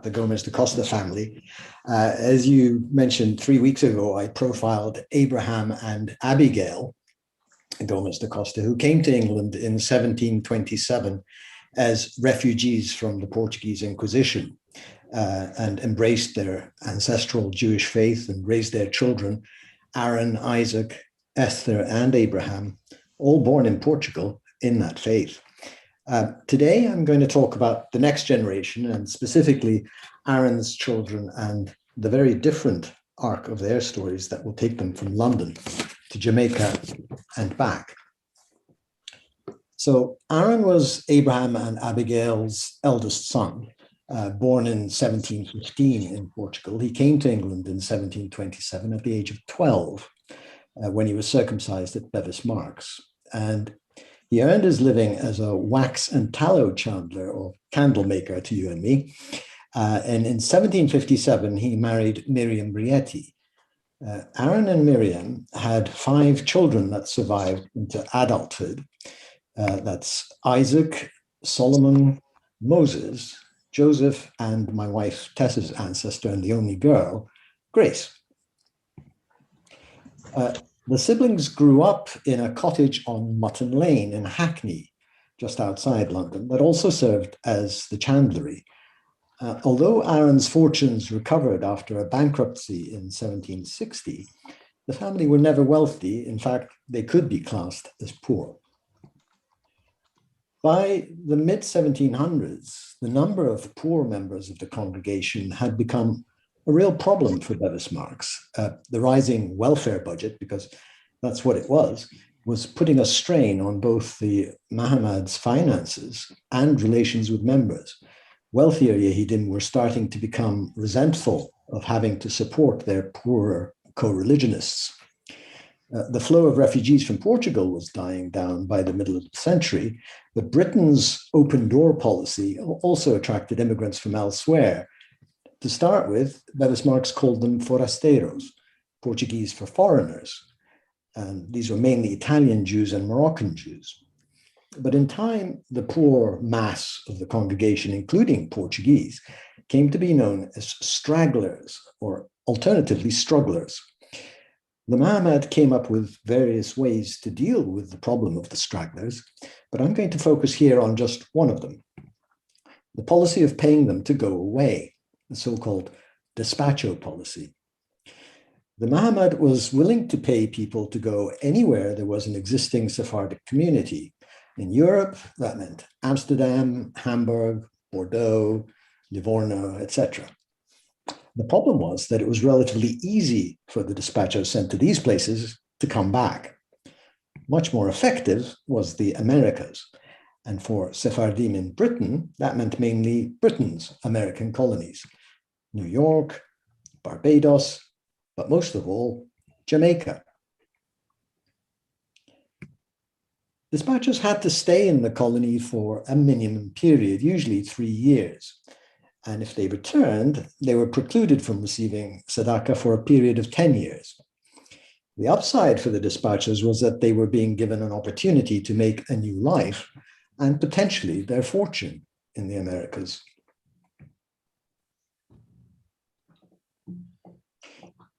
the Gomes da Costa family. As you mentioned 3 weeks ago, I profiled Abraham and Abigail Gomes da Costa, who came to England in 1727 as refugees from the Portuguese Inquisition and embraced their ancestral Jewish faith and raised their children, Aaron, Isaac, Esther, and Abraham, all born in Portugal in that faith. Today, I'm going to talk about the next generation and specifically Aaron's children and the very different arc of their stories that will take them from London to Jamaica and back. So Aaron was Abraham and Abigail's eldest son, born in 1715 in Portugal. He came to England in 1727 at the age of 12 when he was circumcised at Bevis Marks. And he earned his living as a wax and tallow chandler or candle maker to you and me. And in 1757, he married Miriam Brietti. Aaron and Miriam had 5 children that survived into adulthood. That's Isaac, Solomon, Moses, Joseph, and my wife Tessa's ancestor and the only girl, Grace. The siblings grew up in a cottage on Mutton Lane in Hackney, just outside London, that also served as the chandlery. Although Aaron's fortunes recovered after a bankruptcy in 1760, the family were never wealthy. In fact, they could be classed as poor. By the mid-1700s, the number of poor members of the congregation had become a real problem for Bevis Marks. The rising welfare budget, because that's what it was putting a strain on both the Mahamad's finances and relations with members. Wealthier Yehidim were starting to become resentful of having to support their poorer co-religionists. The flow of refugees from Portugal was dying down by the middle of the century, but Britain's open door policy also attracted immigrants from elsewhere. To start with, Bevis Marks called them forasteiros, Portuguese for foreigners. And these were mainly Italian Jews and Moroccan Jews. But in time, the poor mass of the congregation, including Portuguese, came to be known as stragglers, or alternatively strugglers. The Mahamad came up with various ways to deal with the problem of the stragglers, but I'm going to focus here on just one of them: the policy of paying them to go away, the so-called despacho policy. The Mahamad was willing to pay people to go anywhere there was an existing Sephardic community. In Europe, that meant Amsterdam, Hamburg, Bordeaux, Livorno, etc. The problem was that it was relatively easy for the despachos sent to these places to come back. Much more effective was the Americas. And for Sephardim in Britain, that meant mainly Britain's American colonies: New York, Barbados, but most of all, Jamaica. Dispatchers had to stay in the colony for a minimum period, usually 3 years. And if they returned, they were precluded from receiving tzedakah for a period of 10 years. The upside for the dispatchers was that they were being given an opportunity to make a new life and potentially their fortune in the Americas.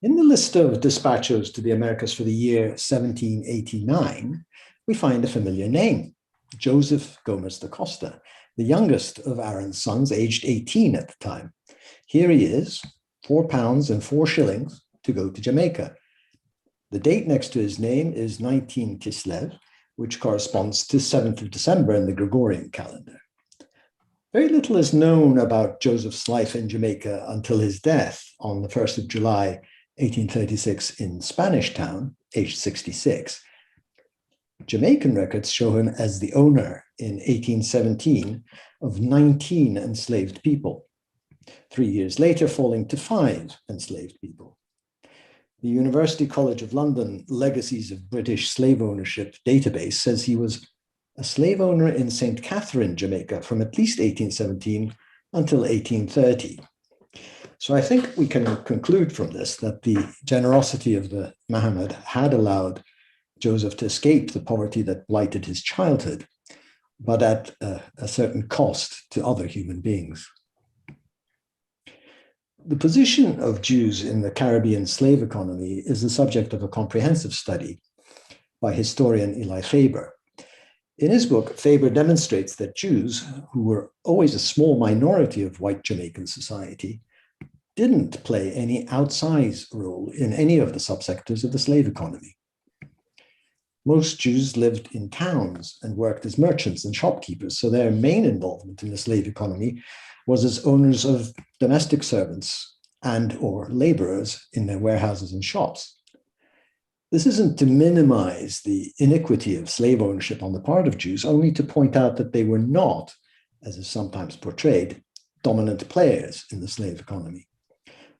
In the list of dispatchers to the Americas for the year 1789, we find a familiar name: Joseph Gomes da Costa, the youngest of Aaron's sons, aged 18 at the time. Here he is, £4 and 4 shillings to go to Jamaica. The date next to his name is 19 Kislev, which corresponds to 7th of December in the Gregorian calendar. Very little is known about Joseph's life in Jamaica until his death on the 1st of July, 1836 in Spanish Town, aged 66. Jamaican records show him as the owner in 1817 of 19 enslaved people, 3 years later falling to 5 enslaved people. The University College of London Legacies of British Slave Ownership database says he was a slave owner in St. Catherine, Jamaica from at least 1817 until 1830. So I think we can conclude from this that the generosity of the Mahamad had allowed Joseph to escape the poverty that blighted his childhood, but at a certain cost to other human beings. The position of Jews in the Caribbean slave economy is the subject of a comprehensive study by historian Eli Faber. In his book, Faber demonstrates that Jews, who were always a small minority of white Jamaican society, didn't play any outsized role in any of the subsectors of the slave economy. Most Jews lived in towns and worked as merchants and shopkeepers, so their main involvement in the slave economy was as owners of domestic servants and or laborers in their warehouses and shops. This isn't to minimize the iniquity of slave ownership on the part of Jews, only to point out that they were not, as is sometimes portrayed, dominant players in the slave economy.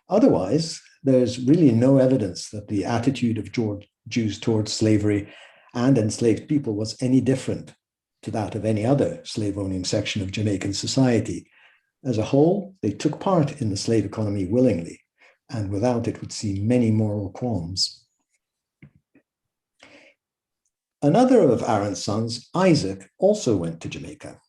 Otherwise, there's really no evidence that the attitude of Jews towards slavery and enslaved people was any different to that of any other slave-owning section of Jamaican society. As a whole, they took part in the slave economy willingly, and without it would see many moral qualms. Another of Aaron's sons, Isaac, also went to Jamaica.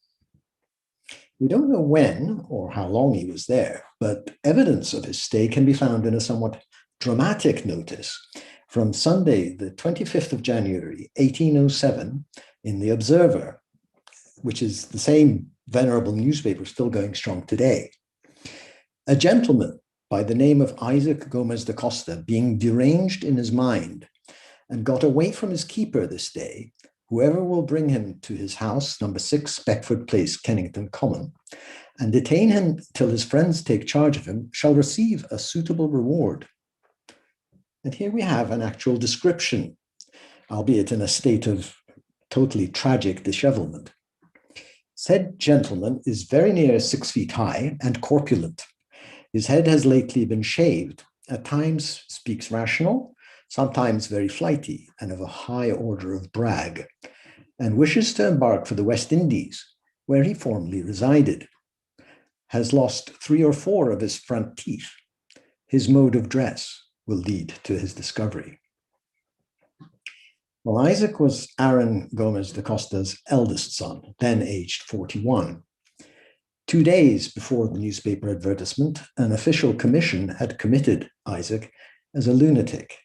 We don't know when or how long he was there, but evidence of his stay can be found in a somewhat dramatic notice from Sunday, the 25th of January, 1807, in The Observer, which is the same venerable newspaper still going strong today. A gentleman by the name of Isaac Gomes da Costa, being deranged in his mind and got away from his keeper this day, whoever will bring him to his house, number 6 Beckford Place, Kennington Common, and detain him till his friends take charge of him, shall receive a suitable reward. And here we have an actual description, albeit in a state of totally tragic dishevelment. Said gentleman is very near 6 feet high and corpulent. His head has lately been shaved, at times speaks rational, sometimes very flighty and of a high order of brag, and wishes to embark for the West Indies, where he formerly resided. Has lost 3 or 4 of his front teeth. His mode of dress will lead to his discovery. Well, Isaac was Aaron Gomes da Costa's eldest son, then aged 41. 2 days before the newspaper advertisement, an official commission had committed Isaac as a lunatic.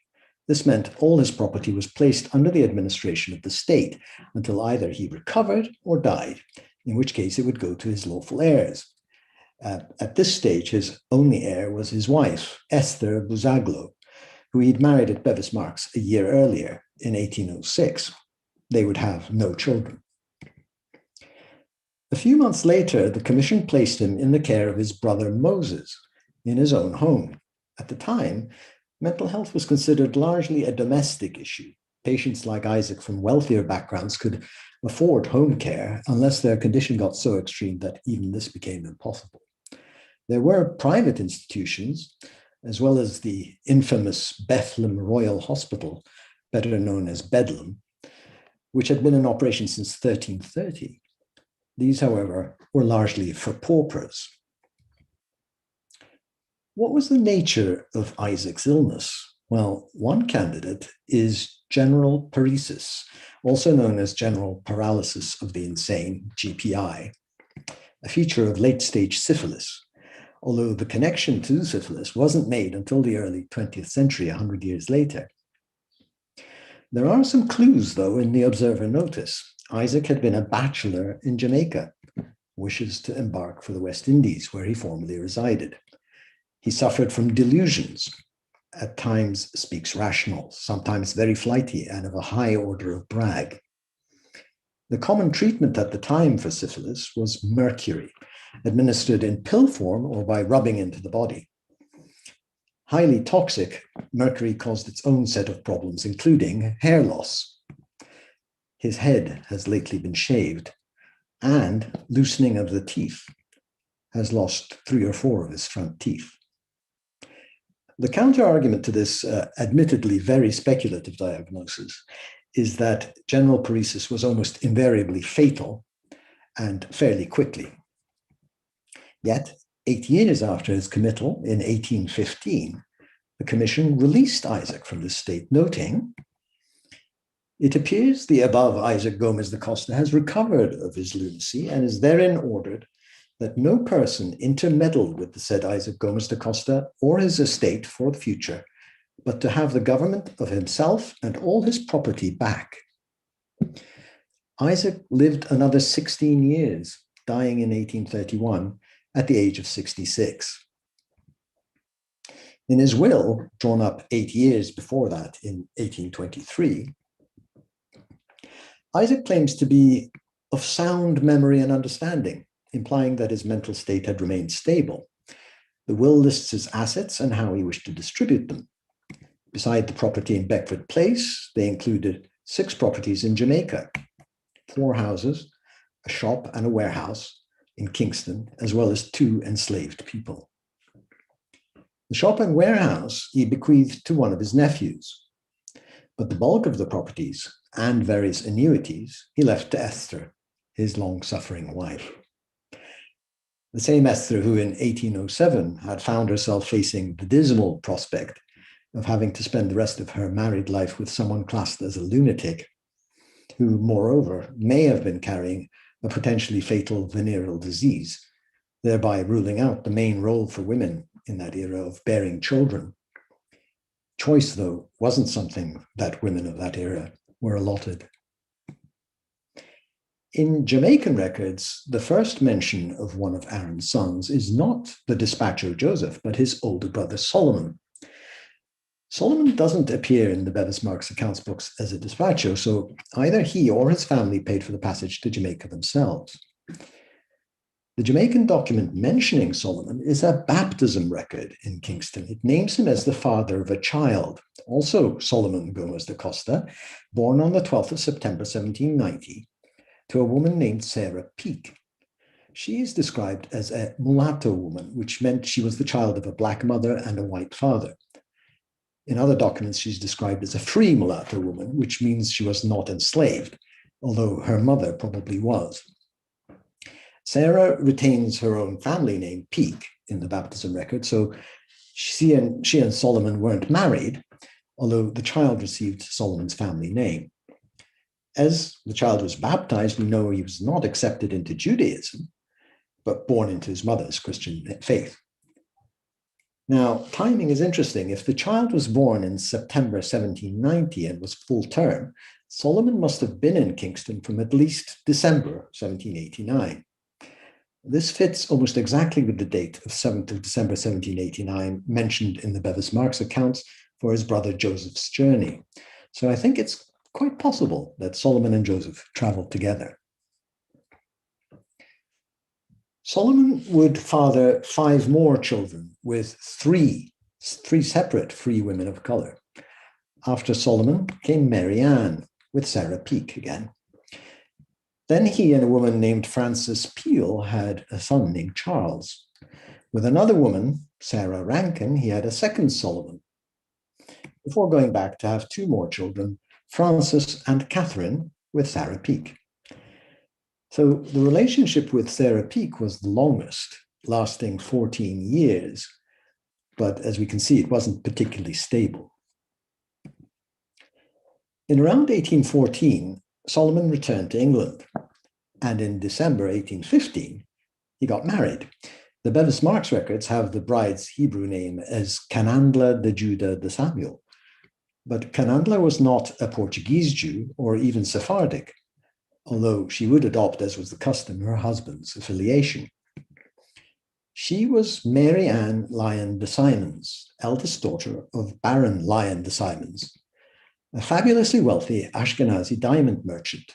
This meant all his property was placed under the administration of the state until either he recovered or died, in which case it would go to his lawful heirs. At this stage, his only heir was his wife, Esther Buzaglo, who he'd married at Bevis Marks a year earlier, in 1806. They would have no children. A few months later, the commission placed him in the care of his brother Moses in his own home. At the time, mental health was considered largely a domestic issue. Patients like Isaac from wealthier backgrounds could afford home care unless their condition got so extreme that even this became impossible. There were private institutions, as well as the infamous Bethlehem Royal Hospital, better known as Bedlam, which had been in operation since 1330. These, however, were largely for paupers. What was the nature of Isaac's illness? Well, one candidate is general paresis, also known as general paralysis of the insane, GPI, a feature of late-stage syphilis, although the connection to syphilis wasn't made until the early 20th century, 100 years later. There are some clues, though, in the Observer notice. Isaac had been a bachelor in Jamaica, wishes to embark for the West Indies, where he formerly resided. He suffered from delusions, at times speaks rational, sometimes very flighty and of a high order of brag. The common treatment at the time for syphilis was mercury, administered in pill form or by rubbing into the body. Highly toxic, mercury caused its own set of problems, including hair loss. His head has lately been shaved, and loosening of the teeth, has lost 3 or 4 of his front teeth. The counter-argument to this admittedly very speculative diagnosis is that general paresis was almost invariably fatal and fairly quickly. Yet, 8 years after his committal in 1815, the commission released Isaac from this state, noting, "It appears the above Isaac Gomes da Costa has recovered of his lunacy and is therein ordered that no person intermeddled with the said Isaac Gomes da Costa or his estate for the future, but to have the government of himself and all his property back. Isaac lived another 16 years, dying in 1831 at the age of 66. In his will, drawn up 8 years before that in 1823, Isaac claims to be of sound memory and understanding, implying that his mental state had remained stable. The will lists his assets and how he wished to distribute them. Beside the property in Beckford Place, they included 6 properties in Jamaica, 4 houses, a shop and a warehouse in Kingston, as well as 2 enslaved people. The shop and warehouse he bequeathed to one of his nephews, but the bulk of the properties and various annuities he left to Esther, his long-suffering wife. The same Esther who in 1807 had found herself facing the dismal prospect of having to spend the rest of her married life with someone classed as a lunatic, who, moreover, may have been carrying a potentially fatal venereal disease, thereby ruling out the main role for women in that era of bearing children. Choice, though, wasn't something that women of that era were allotted. In Jamaican records, the first mention of one of Aaron's sons is not the dispatcher Joseph, but his older brother Solomon. Solomon doesn't appear in the Bevis Marks accounts books as a dispatcher, so either he or his family paid for the passage to Jamaica themselves. The Jamaican document mentioning Solomon is a baptism record in Kingston. It names him as the father of a child, also Solomon Gomes da Costa, born on the 12th of September 1790, to a woman named Sarah Peake. She is described as a mulatto woman, which meant she was the child of a black mother and a white father. In other documents, she's described as a free mulatto woman, which means she was not enslaved, although her mother probably was. Sarah retains her own family name, Peake, in the baptism record, so she and Solomon weren't married, although the child received Solomon's family name. As the child was baptized, we know he was not accepted into Judaism, but born into his mother's Christian faith. Now, timing is interesting. If the child was born in September 1790 and was full term, Solomon must have been in Kingston from at least December 1789. This fits almost exactly with the date of 7th of December 1789 mentioned in the Bevis Marks accounts for his brother Joseph's journey. So I think it's quite possible that Solomon and Joseph traveled together. Solomon would father 5 more children with three separate free women of color. After Solomon came Mary Ann with Sarah Peake again. Then he and a woman named Frances Peel had a son named Charles. With another woman, Sarah Rankin, he had a second Solomon, before going back to have 2 more children, Frances and Catherine, with Sarah Peake. So the relationship with Sarah Peake was the longest, lasting 14 years, but as we can see, it wasn't particularly stable. In around 1814, Solomon returned to England, and in December 1815, he got married. The Bevis Marks records have the bride's Hebrew name as Canandla de Judah de Samuel, but Canandla was not a Portuguese Jew or even Sephardic, although she would adopt, as was the custom, her husband's affiliation. She was Mary Ann Lyon de Simons, eldest daughter of Baron Lyon de Simons, a fabulously wealthy Ashkenazi diamond merchant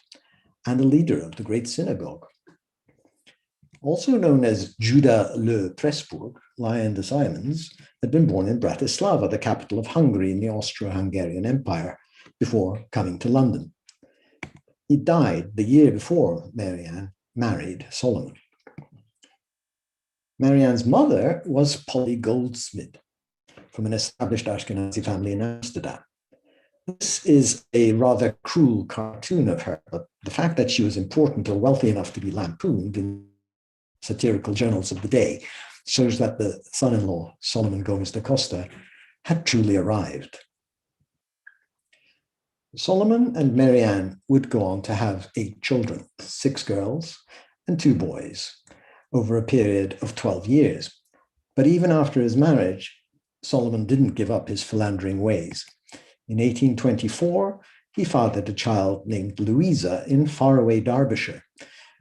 and a leader of the Great Synagogue. Also known as Judah le Pressburg, Lyon de Simons had been born in Bratislava, the capital of Hungary in the Austro-Hungarian Empire, before coming to London. He died the year before Mary Ann married Solomon. Mary Ann's mother was Polly Goldsmith, from an established Ashkenazi family in Amsterdam. This is a rather cruel cartoon of her, but the fact that she was important or wealthy enough to be lampooned in satirical journals of the day shows that the son-in-law, Solomon Gomes da Costa, had truly arrived. Solomon and Mary Ann would go on to have 8 children, 6 girls and 2 boys. over a period of 12 years. But even after his marriage, Solomon didn't give up his philandering ways. In 1824, he fathered a child named Louisa in faraway Derbyshire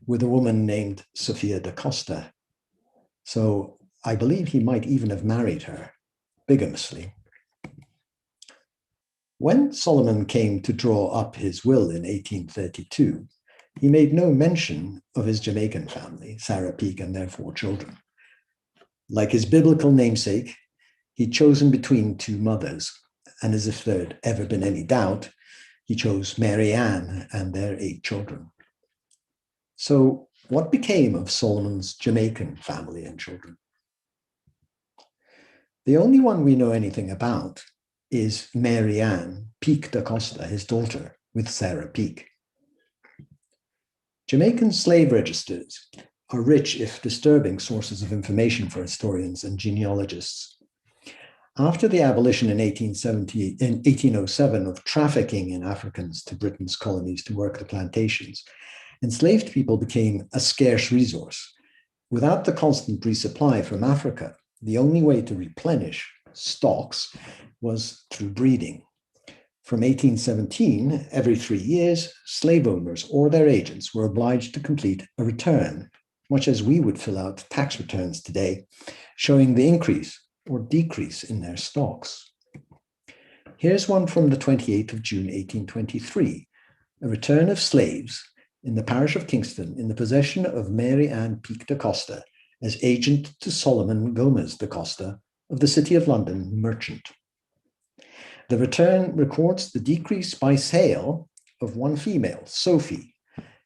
with a woman named Sophia Decosta. So I believe he might even have married her bigamously. When Solomon came to draw up his will in 1832, he made no mention of his Jamaican family, Sarah Peake and their 4 children. Like his biblical namesake, he'd chosen between 2 mothers, and as if there'd ever been any doubt, he chose Mary Ann and their 8 children. So what became of Solomon's Jamaican family and children? The only one we know anything about is Mary Ann Peake da Costa, his daughter, with Sarah Peake. Jamaican slave registers are rich, if disturbing, sources of information for historians and genealogists. After the abolition in 1807 of trafficking in Africans to Britain's colonies to work the plantations, enslaved people became a scarce resource. Without the constant resupply from Africa, the only way to replenish stocks was through breeding. From 1817, every 3 years, slave owners or their agents were obliged to complete a return, much as we would fill out tax returns today, showing the increase or decrease in their stocks. Here's one from the 28th of June, 1823, a return of slaves in the parish of Kingston in the possession of Mary Ann Peake da Costa as agent to Aaron Gomes da Costa of the City of London merchant. The return records the decrease by sale of 1 female, Sophie,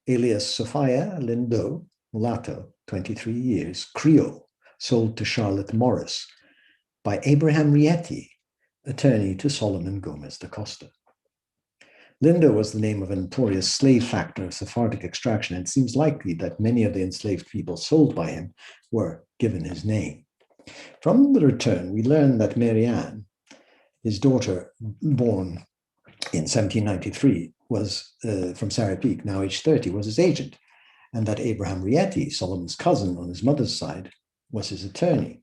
alias Sophia Lindo, mulatto, 23 years, Creole, sold to Charlotte Morris, by Abraham Rieti, attorney to Aaron Gomes da Costa. Lindo was the name of a notorious slave factor of Sephardic extraction, and it seems likely that many of the enslaved people sold by him were given his name. From the return, we learn that Mary Ann, his daughter, born in 1793, was from Sarah Peake, now aged 30, was his agent, and that Abraham Rieti, Solomon's cousin on his mother's side, was his attorney.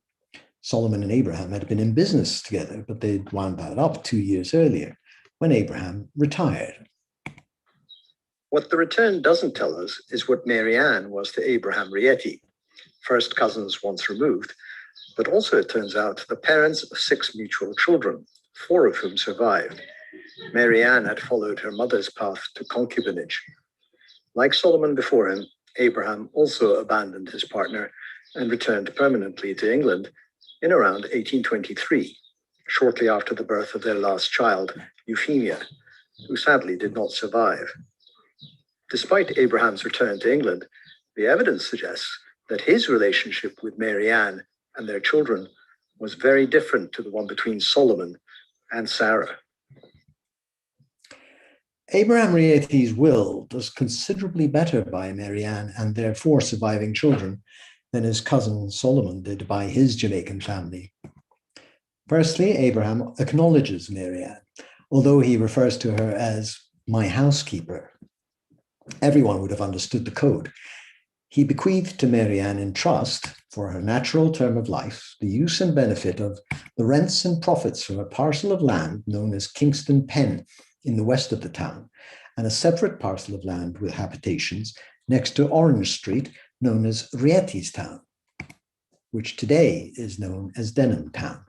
Solomon and Abraham had been in business together, but they'd wound that up 2 years earlier, when Abraham retired. What the return doesn't tell us is what Mary Ann was to Abraham Rieti, first cousins once removed, but also it turns out the parents of 6 mutual children, 4 of whom survived. Mary Ann had followed her mother's path to concubinage. Like Solomon before him, Abraham also abandoned his partner and returned permanently to England in around 1823, shortly after the birth of their last child, Euphemia, who sadly did not survive. Despite Abraham's return to England, the evidence suggests that his relationship with Mary Ann and their children was very different to the one between Solomon and Sarah. Abraham Rieti's will does considerably better by Mary Ann and their 4 surviving children than his cousin Solomon did by his Jamaican family. Firstly, Abraham acknowledges Mary Ann, although he refers to her as my housekeeper. Everyone would have understood the code. He bequeathed to Mary Ann in trust, for her natural term of life, the use and benefit of the rents and profits from a parcel of land known as Kingston Pen in the west of the town, and a separate parcel of land with habitations next to Orange Street known as Rieti's Town, which today is known as Denham Town.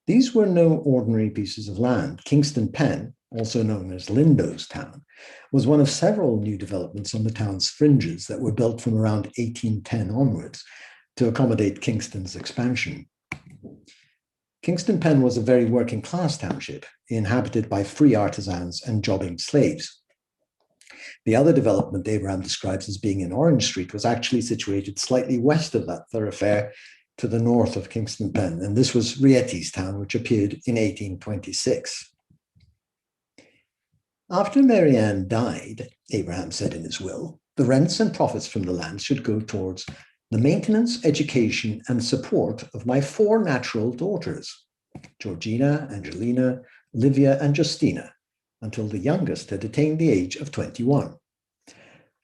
These were no ordinary pieces of land. Kingston Pen, also known as Lindo's Town, was one of several new developments on the town's fringes that were built from around 1810 onwards to accommodate Kingston's expansion. Kingston Pen was a very working class township, inhabited by free artisans and jobbing slaves. The other development Abraham describes as being in Orange Street was actually situated slightly west of that thoroughfare to the north of Kingston Pen, and this was Rieti's Town, which appeared in 1826. After Mary Ann died, Abraham said in his will, the rents and profits from the land should go towards the maintenance, education, and support of my 4 natural daughters, Georgina, Angelina, Olivia, and Justina, until the youngest had attained the age of 21.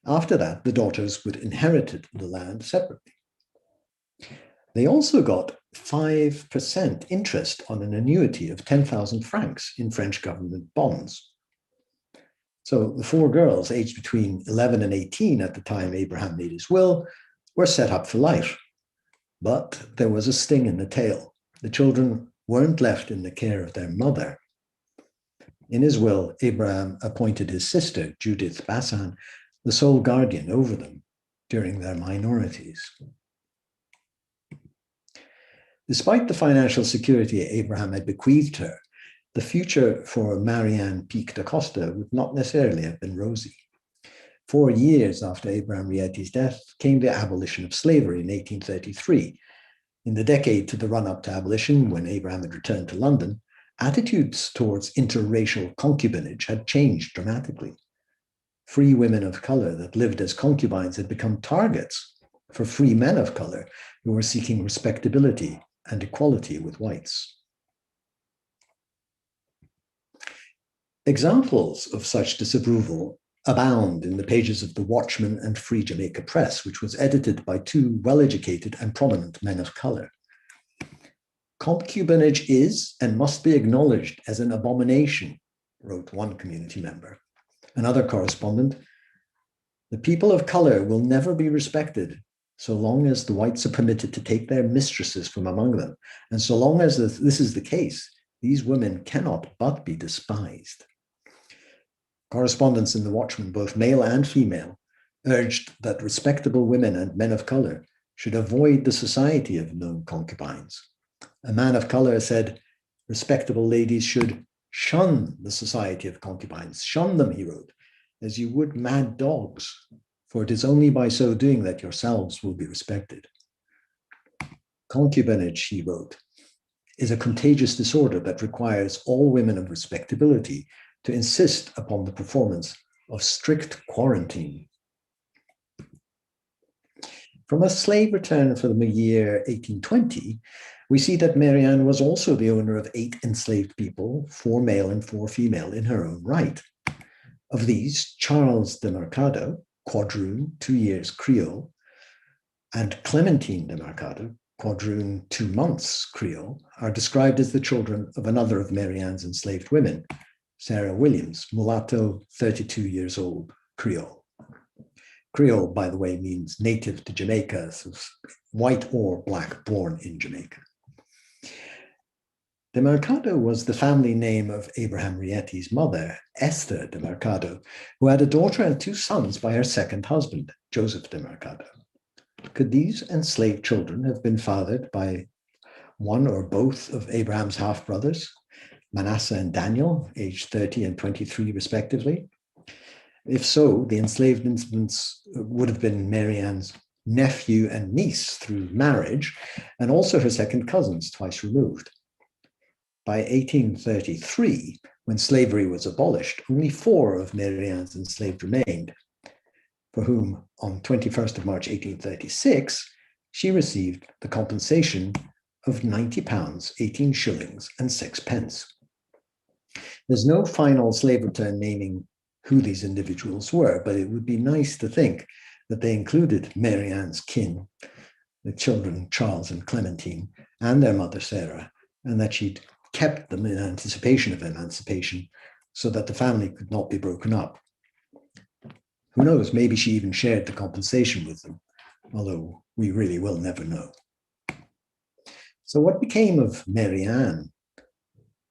After that, the daughters would inherit the land separately. They also got 5% interest on an annuity of 10,000 francs in French government bonds. So the four girls, aged between 11 and 18 at the time Abraham made his will, were set up for life. But there was a sting in the tail. The children weren't left in the care of their mother. In his will, Abraham appointed his sister, Judith Bassan, the sole guardian over them during their minorities. Despite the financial security Abraham had bequeathed her, the future for Marianne Decosta would not necessarily have been rosy. 4 years after Abraham Rietti's death came the abolition of slavery in 1833. In the decade to the run-up to abolition, when Abraham had returned to London, attitudes towards interracial concubinage had changed dramatically. Free women of color that lived as concubines had become targets for free men of color who were seeking respectability and equality with whites. Examples of such disapproval abound in the pages of the Watchman and Free Jamaica Press, which was edited by two well-educated and prominent men of color. Concubinage is and must be acknowledged as an abomination, wrote one community member. Another correspondent, the people of color will never be respected so long as the whites are permitted to take their mistresses from among them. And so long as this is the case, these women cannot but be despised. Correspondents in the Watchman, both male and female, urged that respectable women and men of color should avoid the society of known concubines. A man of color said, respectable ladies should shun the society of concubines. Shun them, he wrote, as you would mad dogs, for it is only by so doing that yourselves will be respected. Concubinage, he wrote, is a contagious disorder that requires all women of respectability to insist upon the performance of strict quarantine. From a slave return for the year 1820, we see that Marianne was also the owner of 8 enslaved people, 4 male and 4 female, in her own right. Of these, Charles de Mercado, quadroon, 2 years Creole, and Clementine de Mercado, quadroon, 2 months Creole, are described as the children of another of Marianne's enslaved women, Sarah Williams, mulatto, 32 years old, Creole. Creole, by the way, means native to Jamaica, so white or black born in Jamaica. De Mercado was the family name of Abraham Rietti's mother, Esther de Mercado, who had a daughter and 2 sons by her second husband, Joseph de Mercado. Could these enslaved children have been fathered by one or both of Abraham's half-brothers, Manasseh and Daniel, aged 30 and 23 respectively? If so, the enslaved infants would have been Marianne's nephew and niece through marriage, and also her second cousins, twice removed. By 1833, when slavery was abolished, only 4 of Marianne's enslaved remained, for whom, on 21st of March 1836, she received the compensation of £90, 18 shillings and 6 pence. There's no final slave return naming who these individuals were, but it would be nice to think that they included Marianne's kin, the children Charles and Clementine, and their mother Sarah, and that she'd kept them in anticipation of emancipation so that the family could not be broken up. Who knows, maybe she even shared the compensation with them, although we really will never know. So what became of Marianne?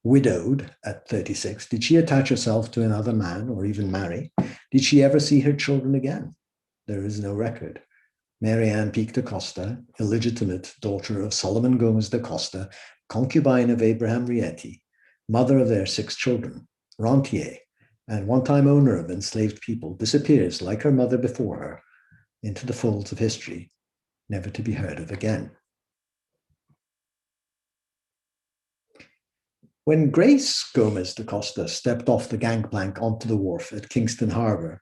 Widowed at 36, did she attach herself to another man or even marry? Did she ever see her children again? There is no record. Marianne da Costa, illegitimate daughter of Aaron Gomes da Costa, concubine of Abraham Rietti, mother of their 6 children, rentier, and one-time owner of enslaved people, disappears like her mother before her into the folds of history, never to be heard of again. When Grace Gomes da Costa stepped off the gangplank onto the wharf at Kingston Harbour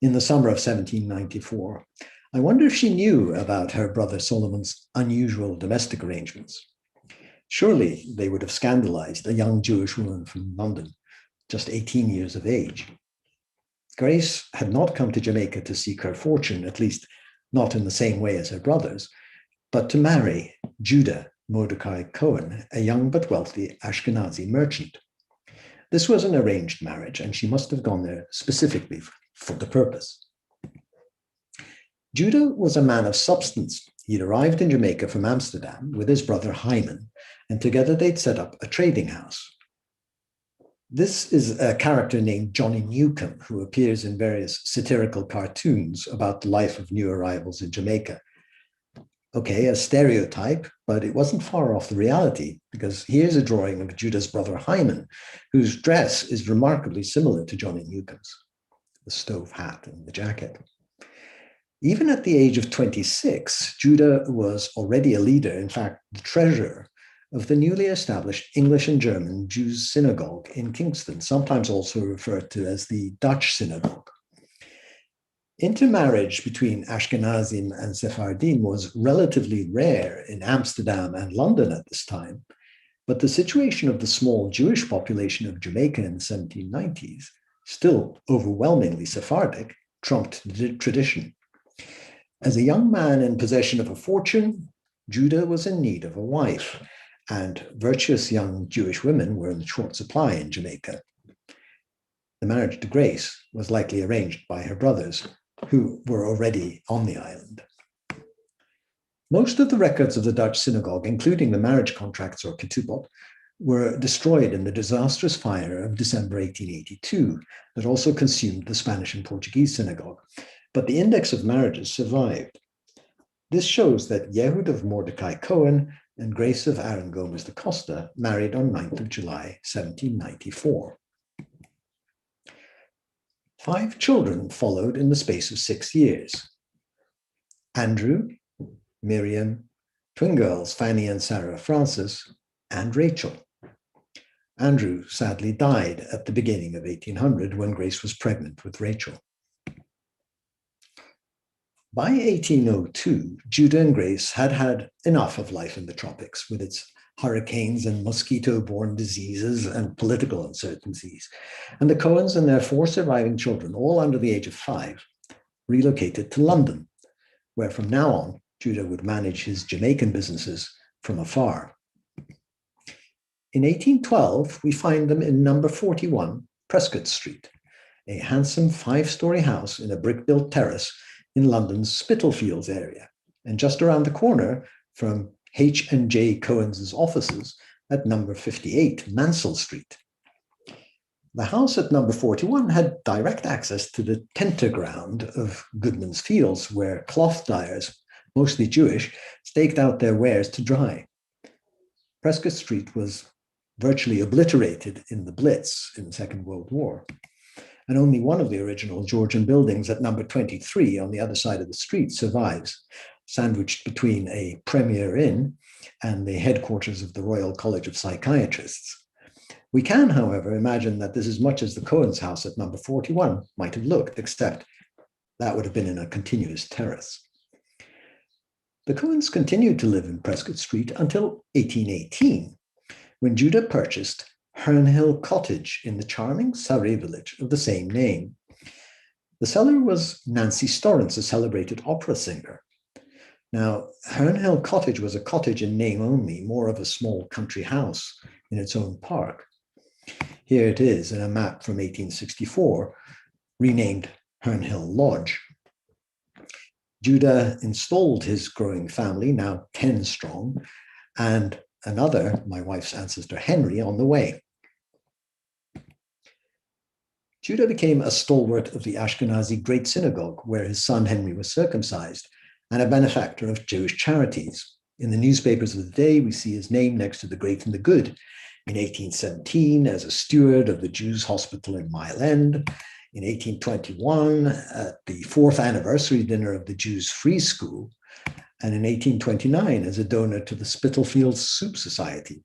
in the summer of 1794, I wonder if she knew about her brother Solomon's unusual domestic arrangements. Surely they would have scandalized a young Jewish woman from London, just 18 years of age. Grace had not come to Jamaica to seek her fortune, at least not in the same way as her brothers, but to marry Judah Mordecai Cohen, a young but wealthy Ashkenazi merchant. This was an arranged marriage, and she must have gone there specifically for the purpose. Judah was a man of substance. He'd arrived in Jamaica from Amsterdam with his brother Hyman, and together they'd set up a trading house. This is a character named Johnny Newcomb, who appears in various satirical cartoons about the life of new arrivals in Jamaica. Okay, a stereotype, but it wasn't far off the reality, because here's a drawing of Judah's brother Hyman, whose dress is remarkably similar to Johnny Newcomb's, the stove hat and the jacket. Even at the age of 26, Judah was already a leader, in fact, the treasurer of the newly established English and German Jews synagogue in Kingston, sometimes also referred to as the Dutch synagogue. Intermarriage between Ashkenazim and Sephardim was relatively rare in Amsterdam and London at this time, but the situation of the small Jewish population of Jamaica in the 1790s, still overwhelmingly Sephardic, trumped the tradition. As a young man in possession of a fortune, Judah was in need of a wife, and virtuous young Jewish women were in short supply in Jamaica. The marriage to Grace was likely arranged by her brothers, who were already on the island. Most of the records of the Dutch synagogue, including the marriage contracts or ketubot, were destroyed in the disastrous fire of December 1882 that also consumed the Spanish and Portuguese synagogue, but the index of marriages survived. This shows that Yehud of Mordecai Cohen and Grace of Aaron Gomes da Costa married on 9th of July, 1794. 5 children followed in the space of 6 years. Andrew, Miriam, twin girls Fanny and Sarah Francis, and Rachel. Andrew sadly died at the beginning of 1800 when Grace was pregnant with Rachel. By 1802, Judah and Grace had had enough of life in the tropics with its hurricanes and mosquito-borne diseases and political uncertainties, and the Cohens and their 4 surviving children, all under the age of 5, relocated to London, where from now on, Judah would manage his Jamaican businesses from afar. In 1812, we find them in number 41, Prescott Street, a handsome 5-story house in a brick-built terrace in London's Spitalfields area, and just around the corner from H&J Cohen's offices at number 58, Mansell Street. The house at number 41 had direct access to the tenter ground of Goodman's Fields, where cloth dyers, mostly Jewish, staked out their wares to dry. Prescott Street was virtually obliterated in the Blitz in the Second World War, and only one of the original Georgian buildings at number 23 on the other side of the street survives, sandwiched between a Premier Inn and the headquarters of the Royal College of Psychiatrists. We can, however, imagine that this is much as the Cohen's house at number 41 might have looked, except that would have been in a continuous terrace. The Cohens continued to live in Prescott Street until 1818, when Judah purchased Hernhill Cottage in the charming Surrey village of the same name. The seller was Nancy Storrance, a celebrated opera singer. Now, Hernhill Cottage was a cottage in name only, more of a small country house in its own park. Here it is in a map from 1864, renamed Hernhill Lodge. Judah installed his growing family, now 10 strong, and another, my wife's ancestor Henry, on the way. Judah became a stalwart of the Ashkenazi Great Synagogue, where his son Henry was circumcised, and a benefactor of Jewish charities. In the newspapers of the day, we see his name next to the Great and the Good. In 1817, as a steward of the Jews' Hospital in Mile End. In 1821, at the 4th anniversary dinner of the Jews' Free School. And in 1829, as a donor to the Spitalfields Soup Society.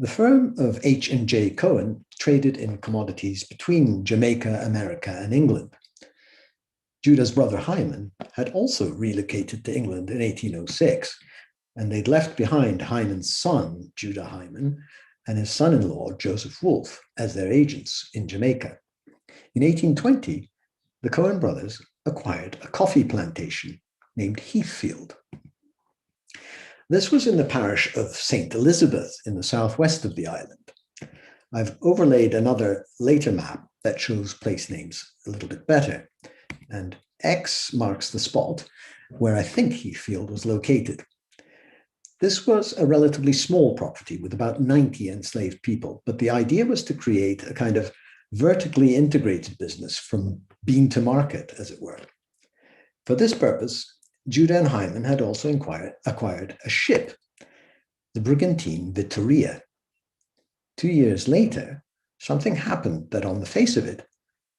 The firm of H&J Cohen traded in commodities between Jamaica, America, and England. Judah's brother Hyman had also relocated to England in 1806, and they'd left behind Hyman's son, Judah Hyman, and his son-in-law, Joseph Wolfe, as their agents in Jamaica. In 1820, the Cohen brothers acquired a coffee plantation named Heathfield. This was in the parish of St. Elizabeth in the southwest of the island. I've overlaid another later map that shows place names a little bit better, and X marks the spot where I think Heathfield was located. This was a relatively small property with about 90 enslaved people, but the idea was to create a kind of vertically integrated business from bean to market, as it were. For this purpose, Judah and Hyman had also acquired a ship, the brigantine Vittoria. 2 years later, something happened that on the face of it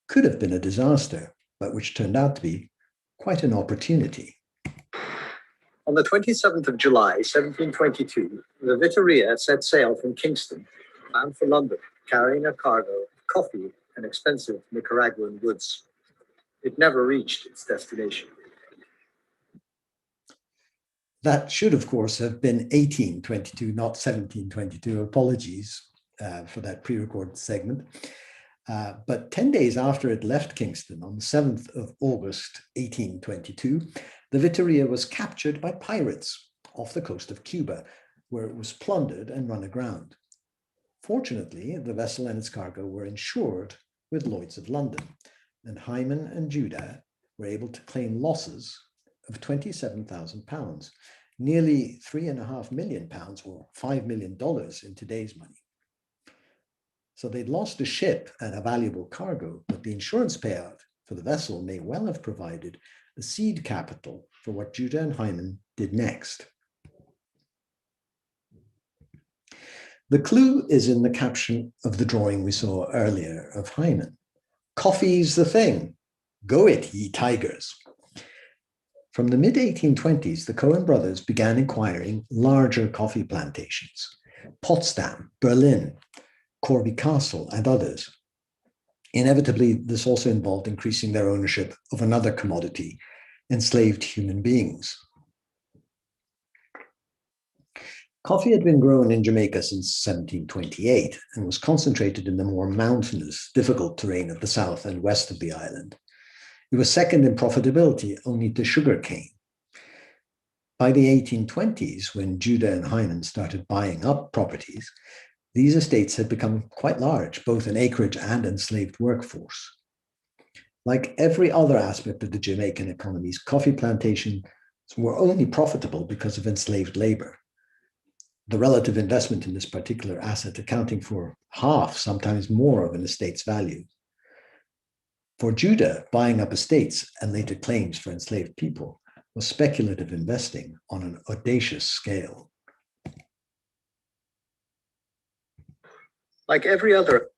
could have been a disaster, but which turned out to be quite an opportunity. On the 27th of July, 1722, the Vittoria set sail from Kingston, bound for London, carrying a cargo of coffee and expensive Nicaraguan goods. It never reached its destination. That should, of course, have been 1822, not 1722. Apologies for that pre-recorded segment. But 10 days after it left Kingston, on the 7th of August, 1822, the Vittoria was captured by pirates off the coast of Cuba, where it was plundered and run aground. Fortunately, the vessel and its cargo were insured with Lloyd's of London, and Hyman and Judah were able to claim losses of £27,000, nearly £3.5 million, or $5 million in today's money. So they'd lost a ship and a valuable cargo, but the insurance payout for the vessel may well have provided a seed capital for what Judah and Hyman did next. The clue is in the caption of the drawing we saw earlier of Hyman. "Coffee's the thing. Go it, ye tigers." From the mid-1820s, the Cohen brothers began acquiring larger coffee plantations, Potsdam, Berlin, Corby Castle, and others. Inevitably, this also involved increasing their ownership of another commodity, enslaved human beings. Coffee had been grown in Jamaica since 1728 and was concentrated in the more mountainous, difficult terrain of the south and west of the island. It was second in profitability only to sugarcane. By the 1820s, when Judah and Hyman started buying up properties, these estates had become quite large, both in acreage and enslaved workforce. Like every other aspect of the Jamaican economies, coffee plantations were only profitable because of enslaved labor. The relative investment in this particular asset accounting for half, sometimes more, of an estate's value. For Judah, buying up estates and later claims for enslaved people was speculative investing on an audacious scale. Like every other,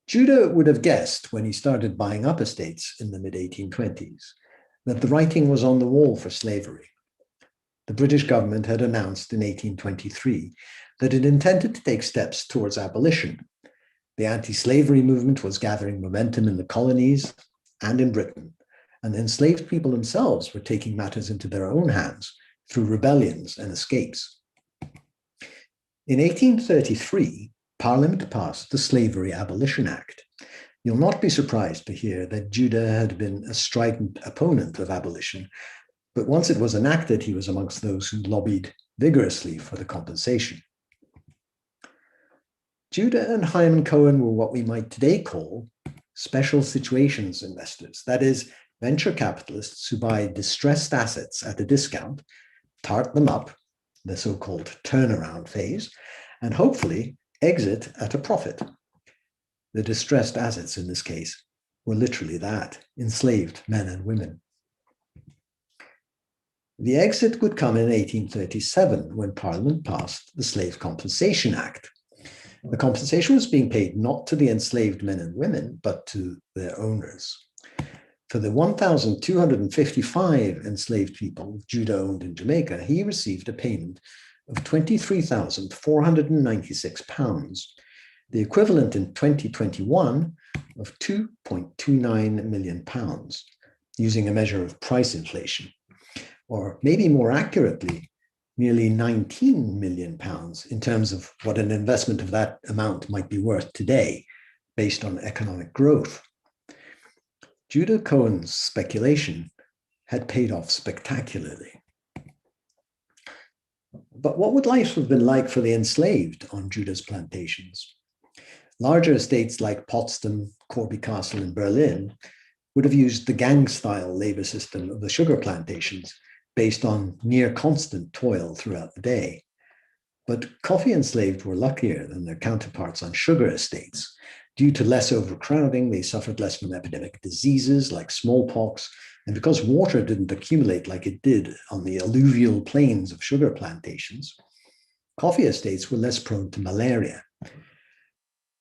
Judah would have guessed when he started buying up estates in the mid-1820s that the writing was on the wall for slavery. The British government had announced in 1823 that it intended to take steps towards abolition. The anti-slavery movement was gathering momentum in the colonies and in Britain, and the enslaved people themselves were taking matters into their own hands through rebellions and escapes. In 1833, Parliament passed the Slavery Abolition Act. You'll not be surprised to hear that Judah had been a strident opponent of abolition, but once it was enacted, he was amongst those who lobbied vigorously for the compensation. Judah and Hyman Cohen were what we might today call special situations investors, that is, venture capitalists who buy distressed assets at a discount, tart them up, the so-called turnaround phase, and hopefully exit at a profit. The distressed assets in this case were literally that, enslaved men and women. The exit would come in 1837 when Parliament passed the Slave Compensation Act. The compensation was being paid not to the enslaved men and women, but to their owners. For the 1,255 enslaved people Judah owned in Jamaica, he received a payment of £23,496, the equivalent in 2021 of £2.29 million, using a measure of price inflation, or maybe more accurately, nearly £19 million in terms of what an investment of that amount might be worth today, based on economic growth Judah Cohen's speculation had paid off spectacularly. But what would life have been like for the enslaved on Judah's plantations? Larger estates like Potsdam, Corby Castle, and Berlin would have used the gang-style labor system of the sugar plantations based on near constant toil throughout the day. But coffee enslaved were luckier than their counterparts on sugar estates. Due to less overcrowding, they suffered less from epidemic diseases like smallpox, and because water didn't accumulate like it did on the alluvial plains of sugar plantations, coffee estates were less prone to malaria.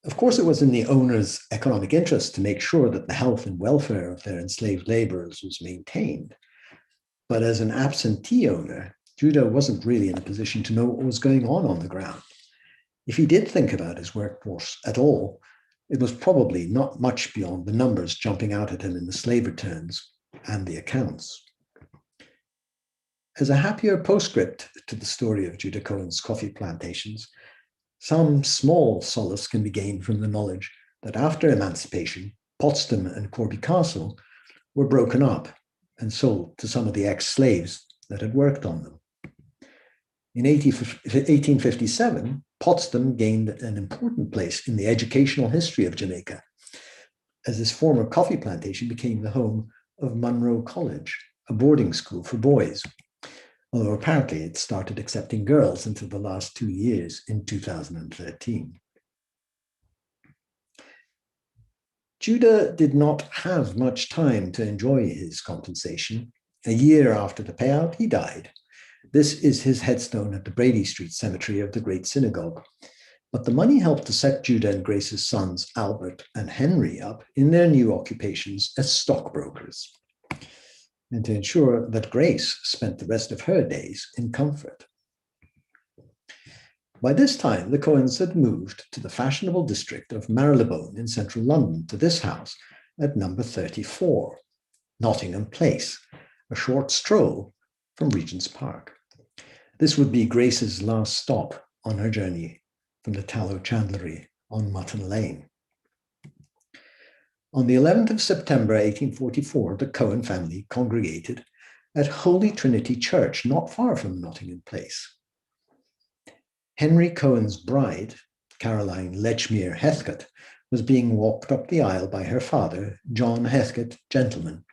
Of course, it was in the owners' economic interest to make sure that the health and welfare of their enslaved laborers was maintained. But as an absentee owner, Judah wasn't really in a position to know what was going on the ground. If he did think about his workforce at all, it was probably not much beyond the numbers jumping out at him in the slave returns and the accounts. As a happier postscript to the story of Judah Cohen's coffee plantations, some small solace can be gained from the knowledge that after emancipation, Potsdam and Corby Castle were broken up and sold to some of the ex-slaves that had worked on them. In 1857, Potsdam gained an important place in the educational history of Jamaica, as this former coffee plantation became the home of Monroe College, a boarding school for boys, although apparently it started accepting girls until the last 2 years in 2013. Judah did not have much time to enjoy his compensation. A year after the payout, he died. This is his headstone at the Brady Street Cemetery of the Great Synagogue. But the money helped to set Judah and Grace's sons, Albert and Henry, up in their new occupations as stockbrokers, and to ensure that Grace spent the rest of her days in comfort. By this time, the Cohens had moved to the fashionable district of Marylebone in central London, to this house at number 34, Nottingham Place, a short stroll from Regent's Park. This would be Grace's last stop on her journey from the tallow chandlery on Mutton Lane. On the 11th of September 1844, the Cohen family congregated at Holy Trinity Church, not far from Nottingham Place. Henry Cohen's bride, Caroline Lechmere Heathcote, was being walked up the aisle by her father, John Heathcote, gentleman.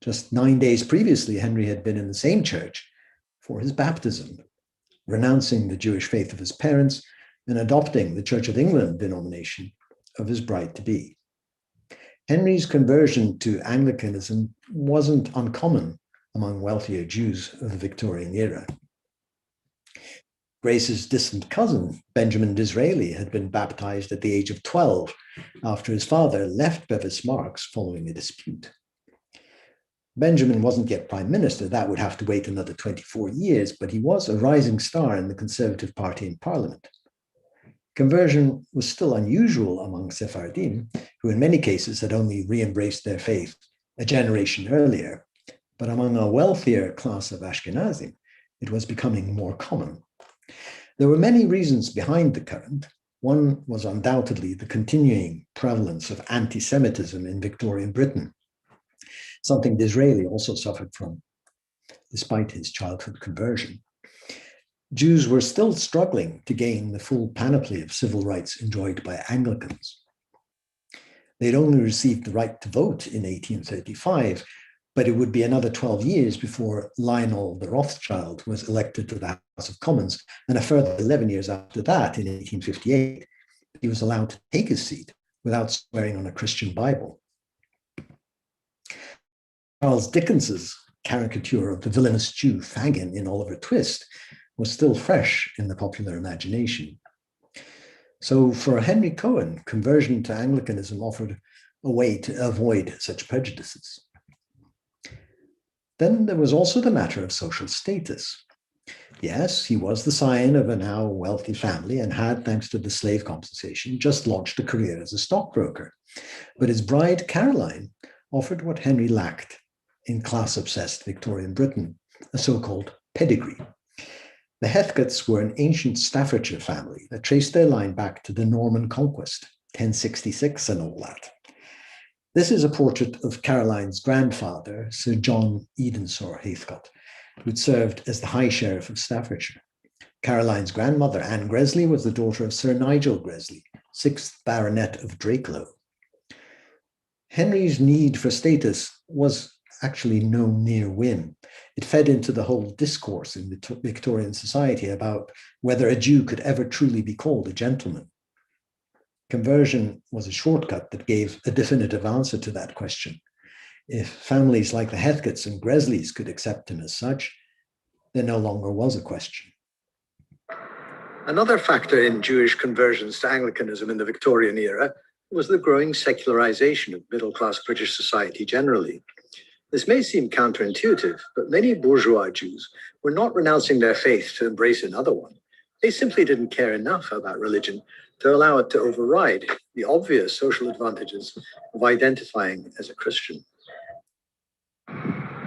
Just 9 days previously, Henry had been in the same church for his baptism, renouncing the Jewish faith of his parents and adopting the Church of England denomination of his bride-to-be. Henry's conversion to Anglicanism wasn't uncommon among wealthier Jews of the Victorian era. Grace's distant cousin, Benjamin Disraeli, had been baptized at the age of 12 after his father left Bevis Marks following a dispute. Benjamin wasn't yet prime minister. That would have to wait another 24 years, but he was a rising star in the Conservative Party in Parliament. Conversion was still unusual among Sephardim, who in many cases had only re-embraced their faith a generation earlier, but among a wealthier class of Ashkenazim, it was becoming more common. There were many reasons behind the current. One was undoubtedly the continuing prevalence of anti-Semitism in Victorian Britain, something Disraeli also suffered from, despite his childhood conversion. Jews were still struggling to gain the full panoply of civil rights enjoyed by Anglicans. They'd only received the right to vote in 1835, but it would be another 12 years before Lionel the Rothschild was elected to the House of Commons, and a further 11 years after that, in 1858, he was allowed to take his seat without swearing on a Christian Bible. Charles Dickens's caricature of the villainous Jew Fagin in Oliver Twist was still fresh in the popular imagination. So for Henry Cohen, conversion to Anglicanism offered a way to avoid such prejudices. Then there was also the matter of social status. Yes, he was the scion of a now wealthy family and had, thanks to the slave compensation, just launched a career as a stockbroker. But his bride, Caroline, offered what Henry lacked in class-obsessed Victorian Britain, a so-called pedigree. The Heathcotes were an ancient Staffordshire family that traced their line back to the Norman conquest, 1066 and all that. This is a portrait of Caroline's grandfather, Sir John Edensor Heathcote, who'd served as the High Sheriff of Staffordshire. Caroline's grandmother, Anne Gresley, was the daughter of Sir Nigel Gresley, 6th Baronet of Drakelow. Henry's need for status was actually no mere whim. It fed into the whole discourse in Victorian society about whether a Jew could ever truly be called a gentleman. Conversion was a shortcut that gave a definitive answer to that question. If families like the Heathcotes and Gresleys could accept him as such, there no longer was a question. Another factor in Jewish conversions to Anglicanism in the Victorian era was the growing secularization of middle-class British society generally. This may seem counterintuitive, but many bourgeois Jews were not renouncing their faith to embrace another one. They simply didn't care enough about religion to allow it to override the obvious social advantages of identifying as a Christian.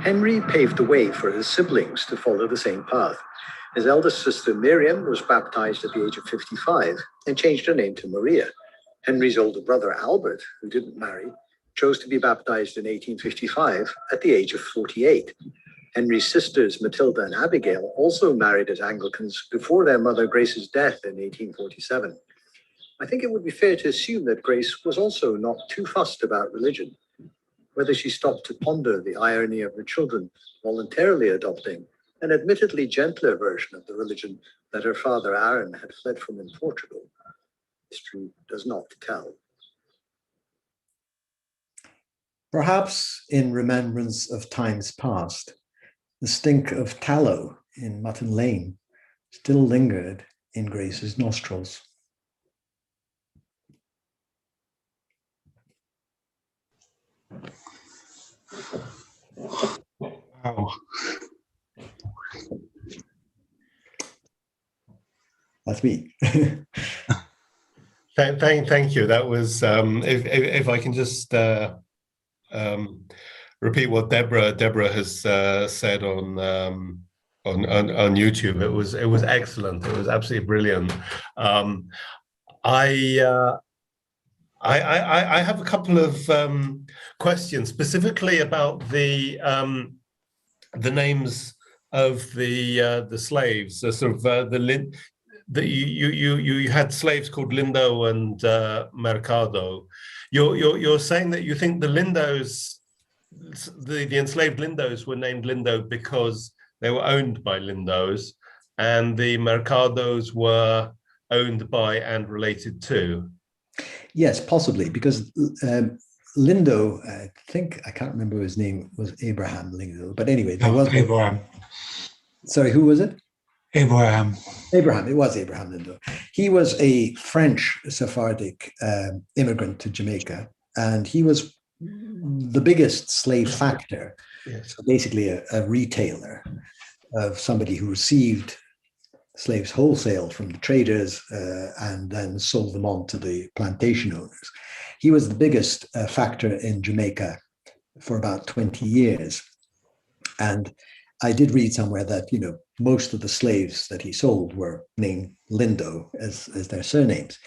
Henry paved the way for his siblings to follow the same path. His eldest sister Miriam was baptized at the age of 55 and changed her name to Maria. Henry's older brother Albert, who didn't marry, chose to be baptized in 1855 at the age of 48. Henry's sisters Matilda and Abigail also married as Anglicans before their mother Grace's death in 1847. I think it would be fair to assume that Grace was also not too fussed about religion, whether she stopped to ponder the irony of her children voluntarily adopting an admittedly gentler version of the religion that her father Aaron had fled from in Portugal. History does not tell. Perhaps in remembrance of times past, the stink of tallow in Mutton Lane still lingered in Grace's nostrils. Wow. That's me. Thank you. That was, if I can just repeat what Deborah has said on YouTube. It was excellent. It was absolutely brilliant. I have a couple of questions specifically about the names of the slaves. You had slaves called Lindo and Mercado. You're saying that you think the Lindos, the enslaved Lindos, were named Lindo because they were owned by Lindos, and the Mercados were owned by and related to. Yes, possibly, because Lindo, I can't remember his name, was Abraham Lindo, but anyway, there was Abraham. Sorry, who was it? Abraham. Abraham, it was Abraham Lindo. He was a French Sephardic immigrant to Jamaica, and he was the biggest slave factor. Yes. So basically a retailer of somebody who received slaves wholesale from the traders and then sold them on to the plantation owners. He was the biggest factor in Jamaica for about 20 years. And I did read somewhere that, most of the slaves that he sold were named Lindo as their surnames.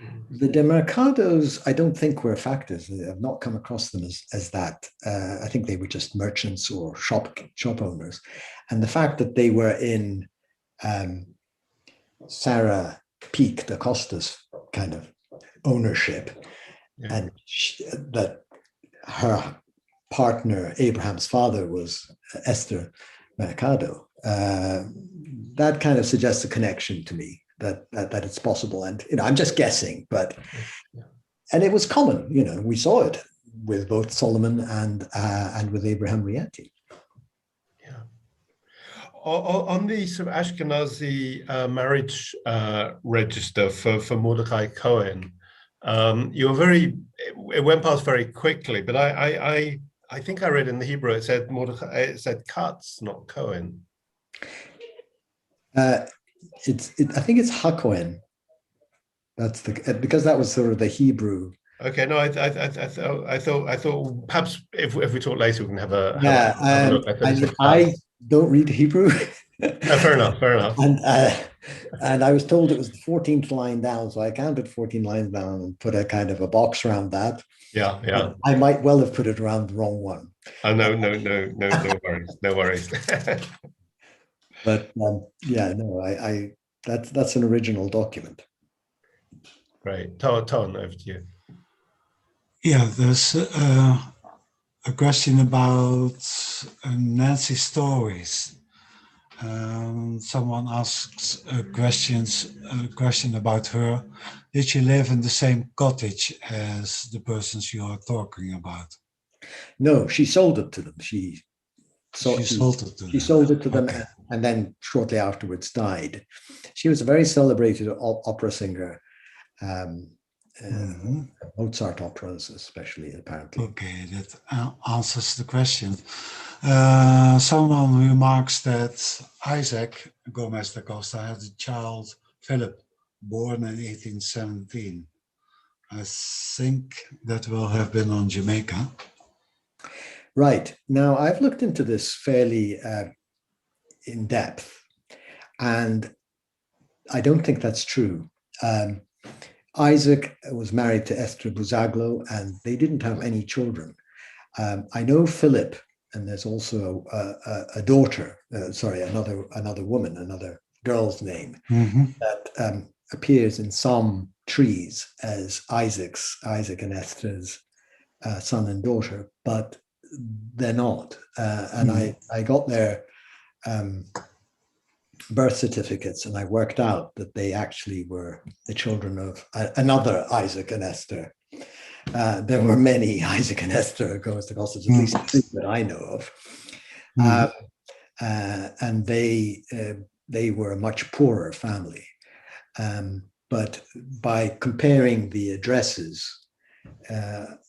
Mm-hmm. The Demercados, I don't think were factors. I have not come across them as that. I think they were just merchants or shop owners. And the fact that they were in Sarah Peake Decosta's kind of ownership, yeah, and that her partner, Abraham's father, was Esther Mercado. That kind of suggests a connection to me that it's possible. And I'm just guessing, but and it was common. We saw it with both Solomon and with Abraham Rieti. Yeah. On the sort of Ashkenazi marriage register for Mordecai Cohen, it went past very quickly, but I think I read in the Hebrew it said Mordecai, it said Katz, not Cohen. I think it's HaKohen. That's because that was sort of the Hebrew. Okay, no, I thought perhaps if we talk later we can have a look. I don't read Hebrew, No, fair enough, fair enough. And I was told it was the 14th line down, so I counted 14 lines down and put a kind of a box around that. Yeah, yeah. I might well have put it around the wrong one. Oh, no worries, no worries. But yeah, no, that's an original document. Great. Ton, over to you. Yeah, there's a question about Nancy stories. Someone asks a question about her. Did she live in the same cottage as the persons you are talking about? No, she sold it to them. She sold it to them, okay. and then shortly afterwards died. She was a very celebrated opera singer. Mozart operas, especially, apparently. Okay, that answers the question. Someone remarks that Isaac Gomes da Costa had a child, Philip, born in 1817. I think that will have been on Jamaica. Right. Now, I've looked into this fairly in depth, and I don't think that's true. Isaac was married to Esther Buzaglo, and they didn't have any children. I know Philip, and there's also a daughter, another woman, another girl's name that appears in some trees as Isaac and Esther's son and daughter, but they're not. And I got their birth certificates, and I worked out that they actually were the children of another Isaac and Esther. There were many Isaac and Esther Gomes da Costa, at least two that I know of. And they were a much poorer family. But by comparing the addresses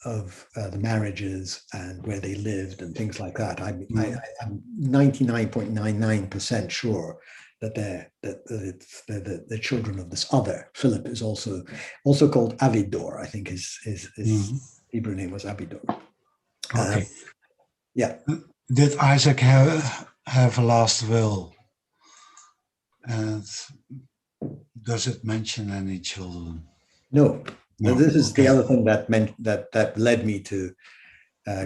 of the marriages and where they lived and things like that, I'm 99.99% sure that they're the children of this other. Philip is also called Avidor. I think his Hebrew name was Avidor. Okay. Yeah. Did Isaac have a last will? And does it mention any children? No. No. This is the other thing that led me to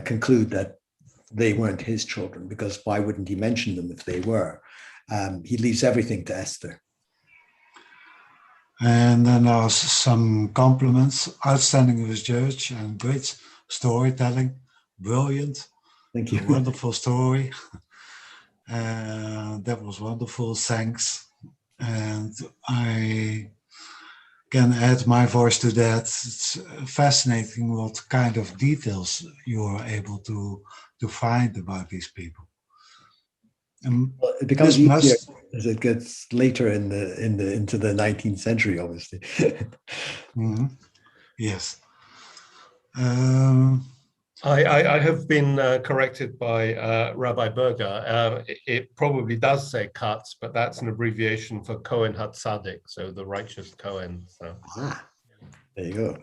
conclude that they weren't his children, because why wouldn't he mention them if they were? He leaves everything to Esther. And then there are some compliments. Outstanding research and great storytelling. Brilliant. Thank you. A wonderful story. That was wonderful. Thanks. And I can add my voice to that. It's fascinating what kind of details you are able to find about these people. Well, it becomes easier as it gets later into the 19th century, obviously. Yes. I have been corrected by Rabbi Berger. It probably does say Katz, but that's an abbreviation for Cohen HaTzadik, so the righteous Cohen. So. There you go.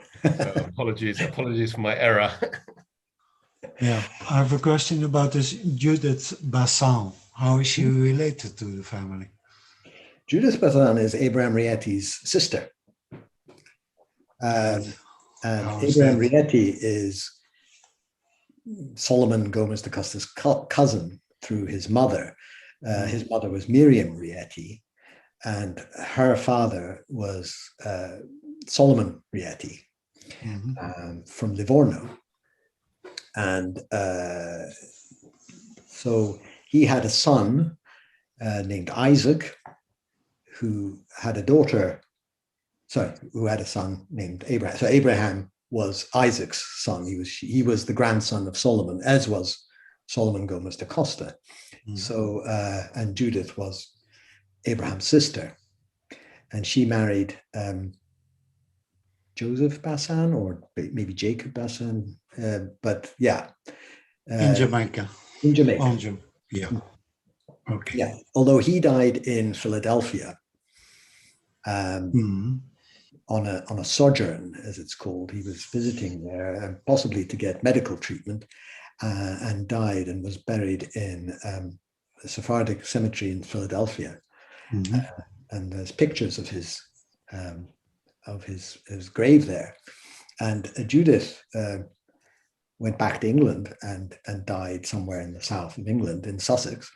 Apologies for my error. Yeah, I have a question about this Judith Bassan. How is she related to the family? Judith Bassan is Abraham Rietti's sister. And Abraham Rietti is Solomon Gomes da Costa's cousin through his mother. His mother was Miriam Rietti, and her father was Solomon Rietti from Livorno. And so he had a son named Isaac, who had a son named Abraham. So Abraham was Isaac's son. He was the grandson of Solomon, as was Solomon Gomes da Costa. So and Judith was Abraham's sister, and she married Joseph Bassan, or maybe Jacob Bassan, but yeah. In Jamaica. In Jamaica. Yeah. Okay. Yeah. Although he died in Philadelphia on a sojourn, as it's called. He was visiting there, possibly to get medical treatment, and died and was buried in Sephardic cemetery in Philadelphia, and there's pictures of his grave there. And Judith went back to England and died somewhere in the south of England, in Sussex.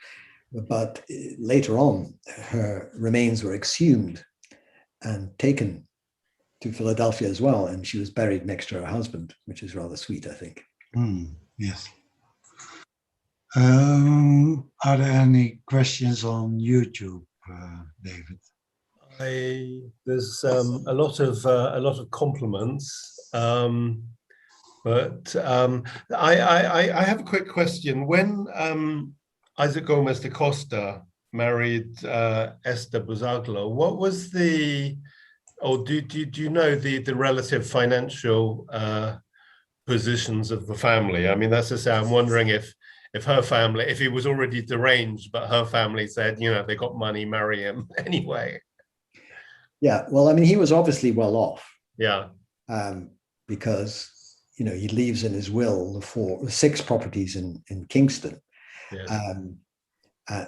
But later on, her remains were exhumed and taken to Philadelphia as well, and she was buried next to her husband, which is rather sweet, I think. Yes. Are there any questions on YouTube, David? There's a lot of compliments, but I have a quick question. When Isaac Gomes da Costa married Esther Buzaglo, what was the, or do you know the relative financial positions of the family? I mean, that's to say, I'm wondering if her family, if he was already deranged, but her family said, you know, they got money, marry him anyway. Yeah, well, I mean, he was obviously well off. Yeah. Because, you know, he leaves in his will the 6 properties in Kingston. Yes.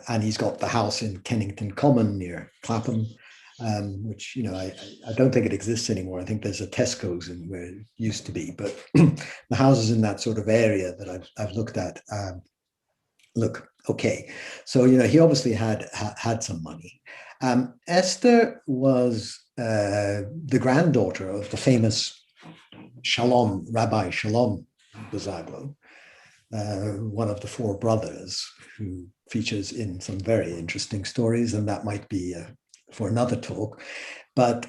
And he's got the house in Kennington Common near Clapham, which, you know, I don't think it exists anymore. I think there's a Tesco's in where it used to be, but the houses in that sort of area that I've looked at look okay. So, you know, he obviously had some money. Esther was the granddaughter of the famous Rabbi Shalom Buzaglo, one of the 4 brothers, who features in some very interesting stories, and that might be for another talk. But,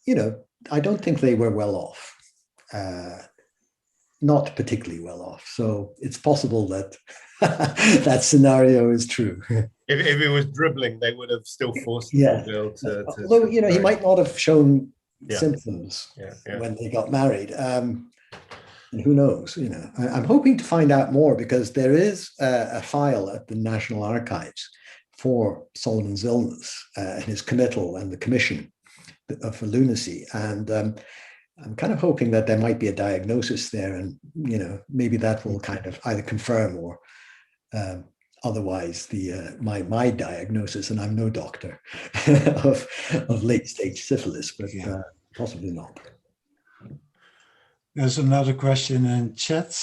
you know, I don't think they were well off, not particularly well off. So it's possible that that scenario is true. If it was dribbling, they would have still forced Yeah. Bill to Although, you know, he might not have shown symptoms yeah. when they got married. And who knows, you know, I'm hoping to find out more, because there is a file at the National Archives for Solomon's illness, his committal and the commission for lunacy. And I'm kind of hoping that there might be a diagnosis there, and, you know, maybe that will kind of either confirm or otherwise my diagnosis, and I'm no doctor, of late stage syphilis, but possibly not. There's another question in chat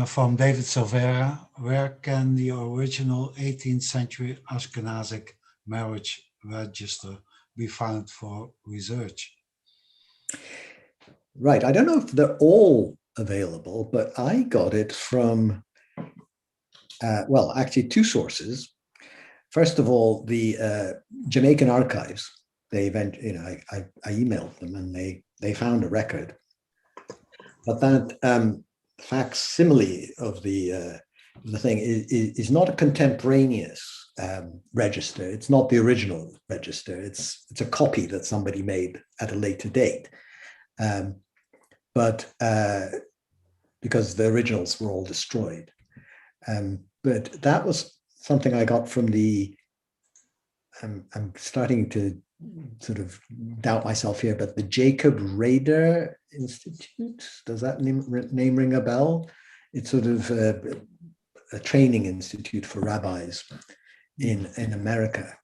from David Silvera. Where can the original 18th century Ashkenazic marriage register be found for research? Right. I don't know if they're all available, but I got it from, well, actually 2 sources. First of all, the Jamaican archives. They you know, I emailed them, and they found a record. But that facsimile of the thing is not a contemporaneous register. It's not the original register. It's a copy that somebody made at a later date. But because the originals were all destroyed. But that was something I got from the, I'm starting to sort of doubt myself here, but the Jacob Rader Institute, does that name ring a bell? It's sort of a training institute for rabbis in America.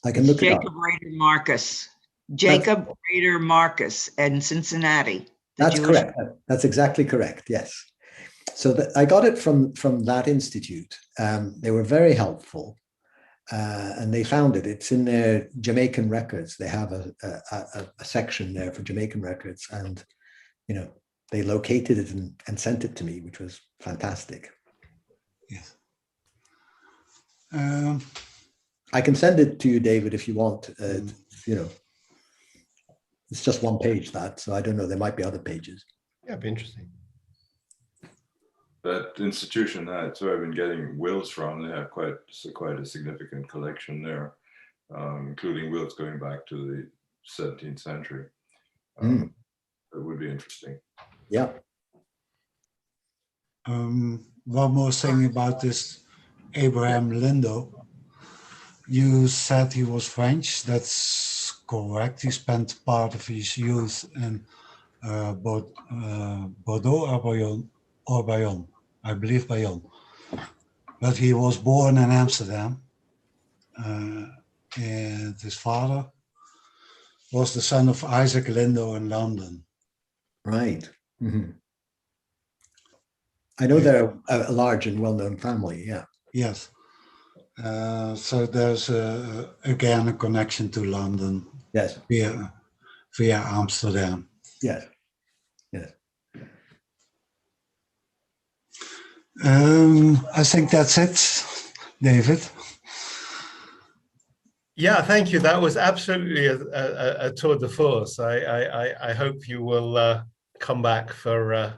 I can look it up. Jacob Rader Marcus. Jacob Rader Marcus in Cincinnati. That's correct. That's exactly correct. Yes. So I got it from that institute. They were very helpful, and they found it. It's in their Jamaican records. They have a section there for Jamaican records, and, you know, they located it and sent it to me, which was fantastic. Yes. I can send it to you, David, if you want. You know, it's just 1 page, so I don't know. There might be other pages. Yeah, it'd be interesting. That institution, that's where I've been getting wills from. They have quite a significant collection there, including wills going back to the 17th century. It would be interesting. Yeah. One more thing about this Abraham Lindo. You said he was French. That's correct. He spent part of his youth in Bordeaux or Bayonne. I believe Bayonne. but he was born in Amsterdam, and his father was the son of Isaac Lindo in London. Right. Mm-hmm. I know they're a large and well-known family. Yeah. Yes. So there's again a connection to London. Yes. Via Amsterdam. Yes. Yes. I think that's it, David. Yeah, thank you. That was absolutely a tour de force. I hope you will come back for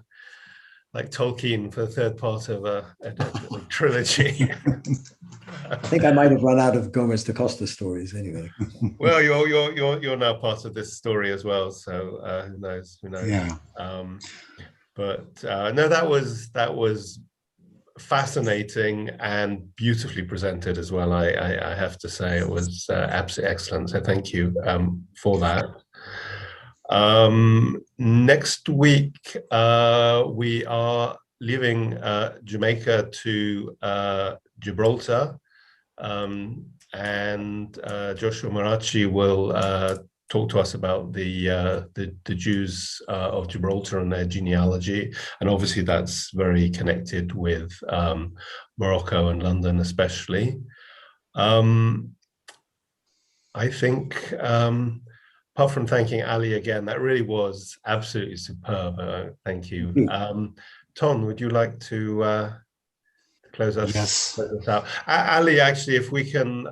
like Tolkien for the third part of a trilogy. I think I might have run out of Gomes da Costa stories anyway. Well, you're now part of this story as well, so who knows? Who knows? Yeah. But no, that was fascinating and beautifully presented as well. I have to say it was absolutely excellent. So thank you for that. Next week we are leaving Jamaica to Gibraltar, and Joshua Marachi will talk to us about the Jews of Gibraltar and their genealogy, and obviously that's very connected with Morocco and London especially. I think, apart from thanking Ali again, that really was absolutely superb. Thank you. Ton, would you like to close us out? Ali, actually, if we can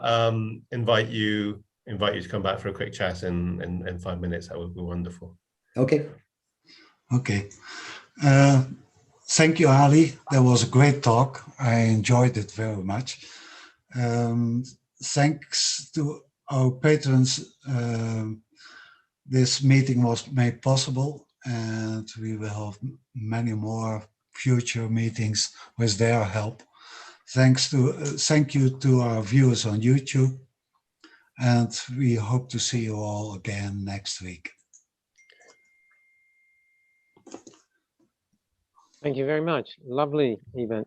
invite you to come back for a quick chat in 5 minutes, that would be wonderful. Okay. Okay. Thank you, Ali. That was a great talk. I enjoyed it very much. Thanks to our patrons, this meeting was made possible, and we will have many more future meetings with their help. Thank you to our viewers on YouTube, and we hope to see you all again next week. Thank you very much. Lovely event.